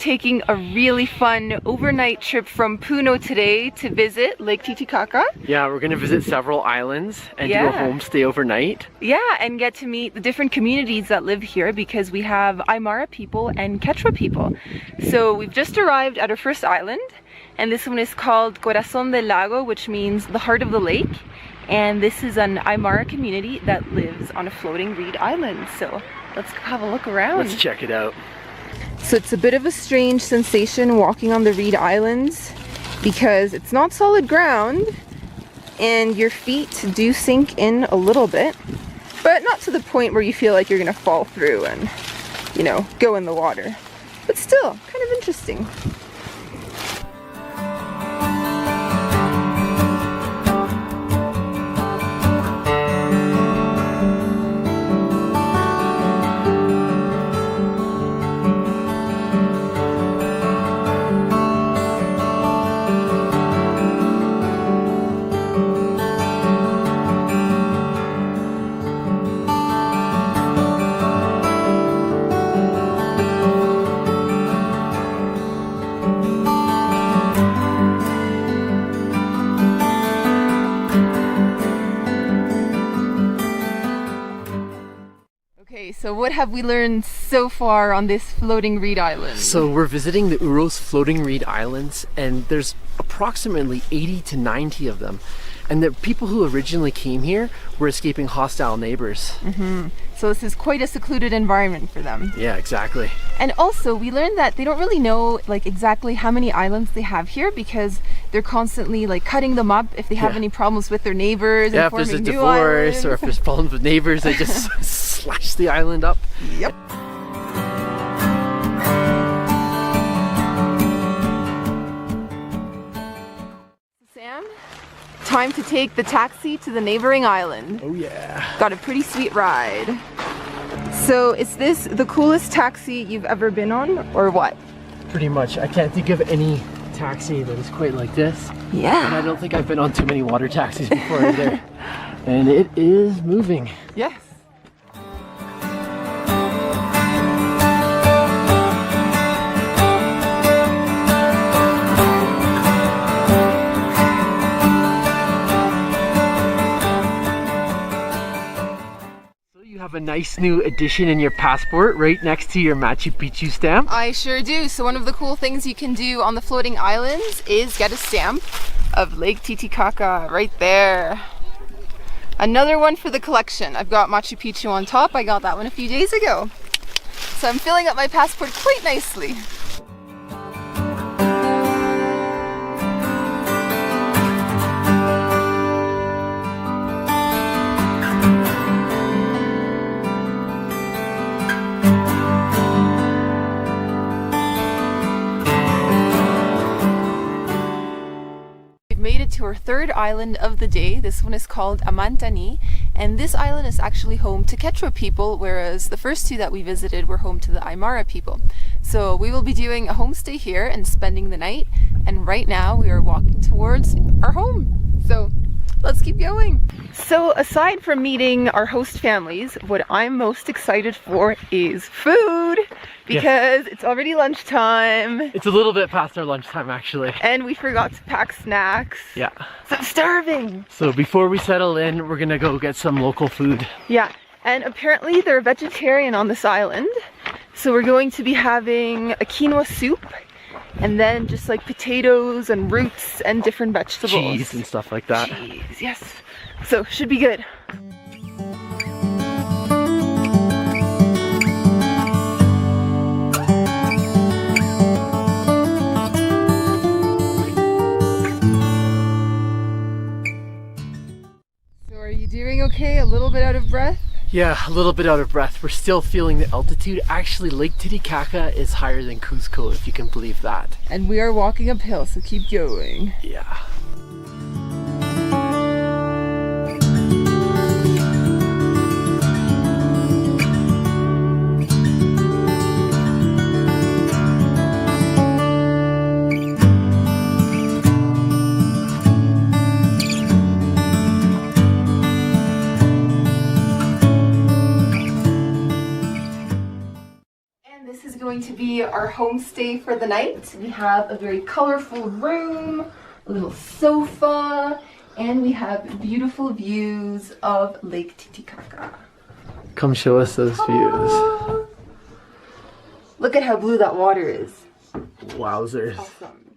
taking a really fun overnight trip from Puno today to visit Lake Titicaca. Yeah, we're gonna visit several islands and do a homestay overnight. Yeah, and get to meet the different communities that live here because we have Aymara people and Quechua people. So we've just arrived at our first island, and this one is called Corazón del Lago, which means the heart of the lake. And this is an Aymara community that lives on a floating reed island. So let's have a look around. Let's check it out. So it's a bit of a strange sensation walking on the reed islands because it's not solid ground and your feet do sink in a little bit, but not to the point where you feel like you're gonna fall through and, you know, go in the water. But still, kind of interesting. So what have we learned so far on this floating reed island? So we're visiting the Uros floating reed islands, and there's approximately 80 to 90 of them. And the people who originally came here were escaping hostile neighbors. So this is quite a secluded environment for them. Yeah, exactly. And also we learned that they don't really know like exactly how many islands they have here because they're constantly like cutting them up if they have any problems with their neighbors. Yeah, and if there's a new divorce islands. or if there's problems with neighbors, they just slash the island up. Yep. Sam, time to take the taxi to the neighboring island. Oh yeah. Got a pretty sweet ride. So is this the coolest taxi you've ever been on or what? Pretty much. I can't think of any taxi that is quite like this. Yeah. And I don't think I've been on too many water taxis before either. And it is moving. Yes. Have a nice new addition in your passport right next to your Machu Picchu stamp. I sure do. So one of the cool things you can do on the floating islands is get a stamp of Lake Titicaca right there. Another one for the collection. I've got Machu Picchu on top. I got that one a few days ago. So I'm filling up my passport quite nicely. Made it to our third island of the day. This one is called Amantani, and this island is actually home to Quechua people, whereas the first two that we visited were home to the Aymara people. So we will be doing a homestay here and spending the night, and right now we are walking towards our home. So let's keep going. So aside from meeting our host families, what I'm most excited for is food. Because it's already lunchtime. It's a little bit past our lunchtime actually. And we forgot to pack snacks. Yeah. So I'm starving. So before we settle in, we're gonna go get some local food. Yeah, and apparently they're vegetarian on this island. So we're going to be having a quinoa soup and then just like potatoes and roots and different vegetables. Cheese and stuff like that. Cheese, yes. So should be good. Doing okay? A little bit out of breath? Yeah, a little bit out of breath. We're still feeling the altitude. Actually, Lake Titicaca is higher than Cusco, if you can believe that. And we are walking uphill, so keep going. Yeah. This is going to be our homestay for the night. We have a very colorful room, a little sofa, and we have beautiful views of Lake Titicaca. Come show us those views. Look at how blue that water is. Wowzers. Awesome.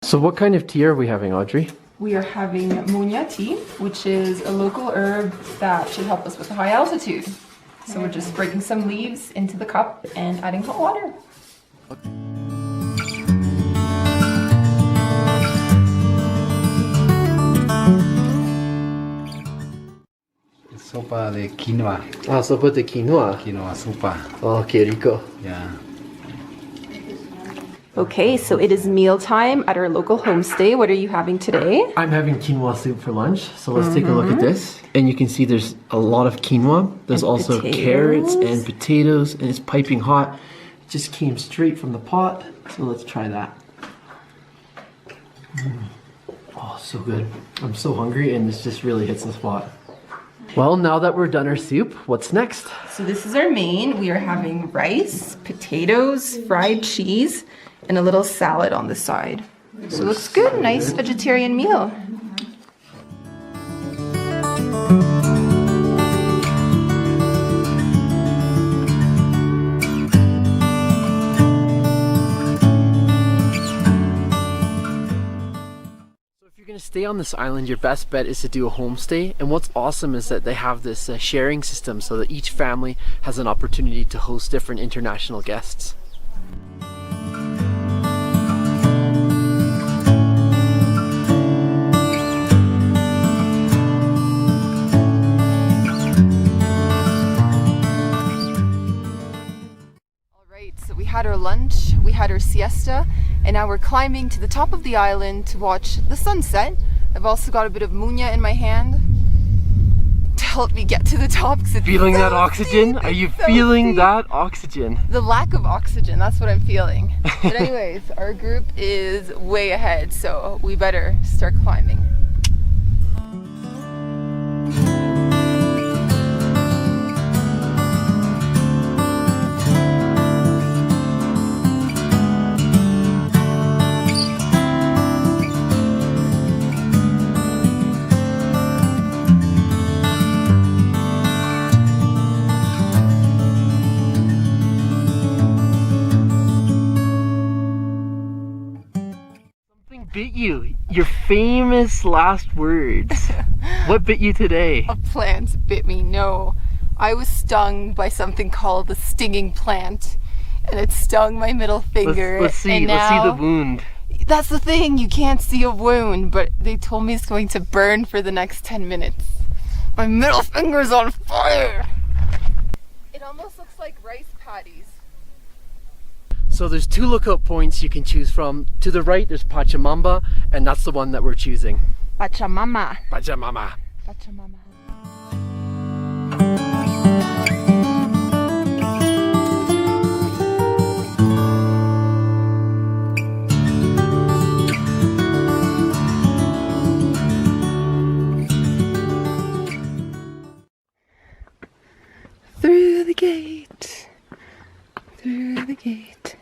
So what kind of tea are we having, Audrey? We are having munya tea, which is a local herb that should help us with the high altitude. So we're just breaking some leaves into the cup and adding hot water. Sopa de quinoa. Ah, sopa de quinoa. Quinoa sopa. Oh, qué rico. Yeah. Okay, so it is mealtime at our local homestay. What are you having today? I'm having quinoa soup for lunch, so let's take a look at this. And you can see there's a lot of quinoa. There's And also potatoes. carrots and potatoes, and it's piping hot. It just came straight from the pot, so let's try that. Oh, so good. I'm so hungry, and this just really hits the spot. Well, now that we're done our soup, what's next? So this is our main. We are having rice, potatoes, fried cheese, and a little salad on the side. So it looks good, nice vegetarian meal. To stay on this island, your best bet is to do a homestay, and what's awesome is that they have this sharing system so that each family has an opportunity to host different international guests. Alright, so we had our lunch, we had our siesta, and now we're climbing to the top of the island to watch the sunset. I've also got a bit of munya in my hand to help me get to the top. Feeling that oxygen? Are you feeling that oxygen? The lack of oxygen, that's what I'm feeling. But anyways, our group is way ahead, so we better start climbing. Bit you? Your famous last words. What bit you today? A plant bit me, no. I was stung by something called the stinging plant, and it stung my middle finger. Let's see. And Let's see now, the wound. that's the thing, you can't see a wound, but they told me it's going to burn for the next 10 minutes. My middle finger's on fire! It almost looks like rice patties. So there's two lookout points you can choose from. To the right there's Pachamama, and that's the one that we're choosing. Pachamama. Pachamama. Pachamama. Through the gate. Through the gate.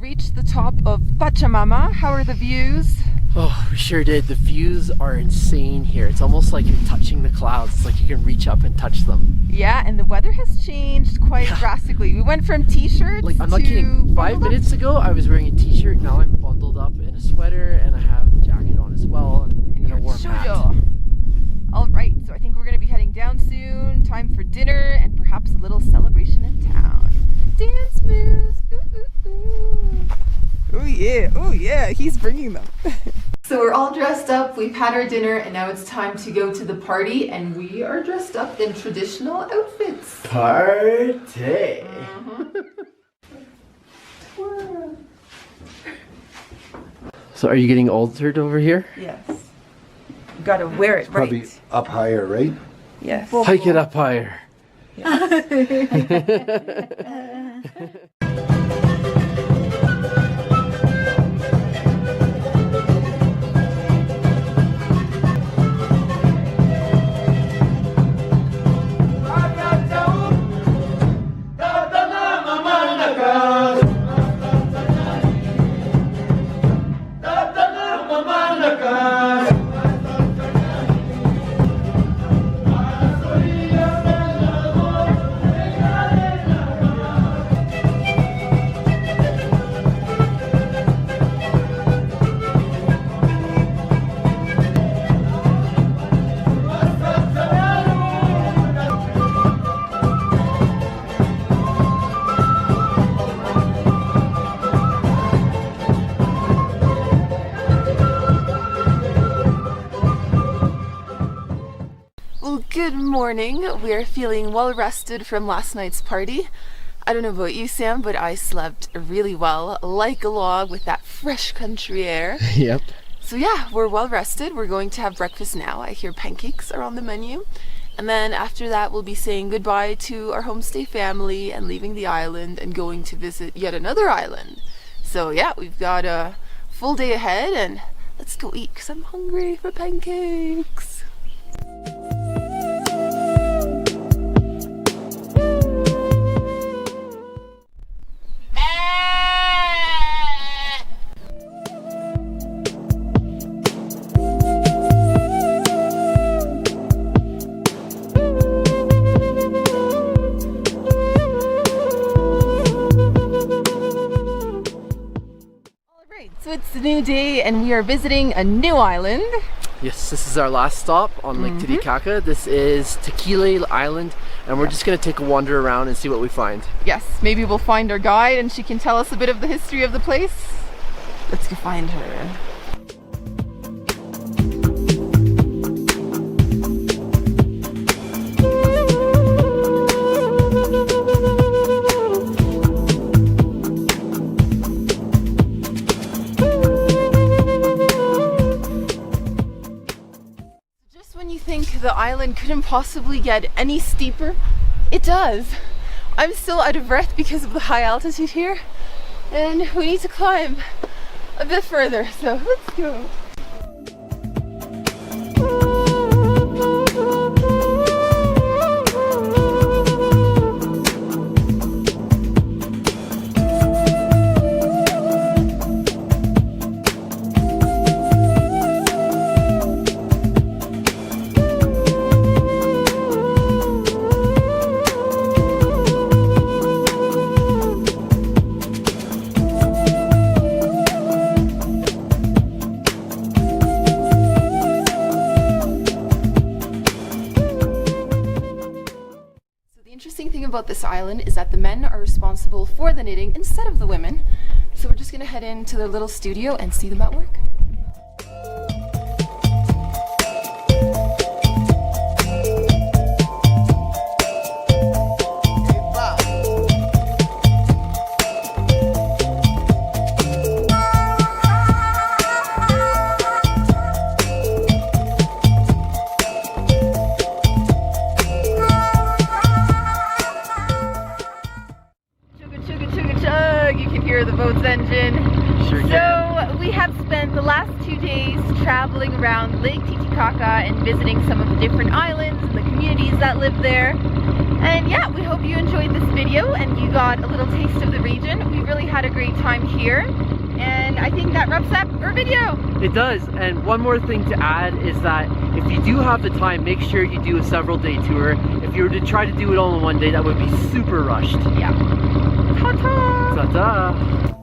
Reached the top of Pachamama. How are the views? Oh, we sure did. The views are insane here. It's almost like you're touching the clouds. It's like you can reach up and touch them. Yeah, and the weather has changed quite drastically. We went from t-shirts I'm not kidding. 5 minutes ago I was wearing a t-shirt. Now I'm bundled up in a sweater, and I have a jacket on as well, and a warm hat. Alright, so I think we're going to be heading down soon. Time for dinner and perhaps a little celebration in town. Dance moves! Ooh, ooh, ooh. Oh yeah, he's bringing them. So we're all dressed up, we've had our dinner, and now it's time to go to the party, and we are dressed up in traditional outfits. Party! Twirl. So are you getting altered over here? Yes. You gotta wear it Probably right. up higher, right? Yes. Hike it up higher. Good morning. We are feeling well rested from last night's party. I don't know about you, Sam, but I slept really well, like a log with that fresh country air. Yep. So yeah, we're well rested. We're going to have breakfast now. I hear pancakes are on the menu. And then after that, we'll be saying goodbye to our homestay family and leaving the island and going to visit yet another island. So yeah, we've got a full day ahead, and let's go eat because I'm hungry for pancakes. So it's a new day and we are visiting a new island. Yes, this is our last stop on Lake Titicaca. This is Tequila Island, and we're just going to take a wander around and see what we find. Yes, maybe we'll find our guide and she can tell us a bit of the history of the place. Let's go find her. The island couldn't possibly get any steeper. It does. I'm still out of breath because of the high altitude here, and we need to climb a bit further, so let's go. About this island is that the men are responsible for the knitting instead of the women. So we're just gonna head into their little studio and see them at work. The boat's engine. Sure can. So we have spent the last 2 days traveling around Lake Titicaca and visiting some of the different islands and the communities that live there. And yeah, we hope you enjoyed this video and you got a little taste of the region. We really had a great time here. And I think that wraps up our video. It does. And one more thing to add is that if you do have the time, make sure you do a several day tour. If you were to try to do it all in one day, that would be super rushed. Yeah. Ta-ta! Ta-ta!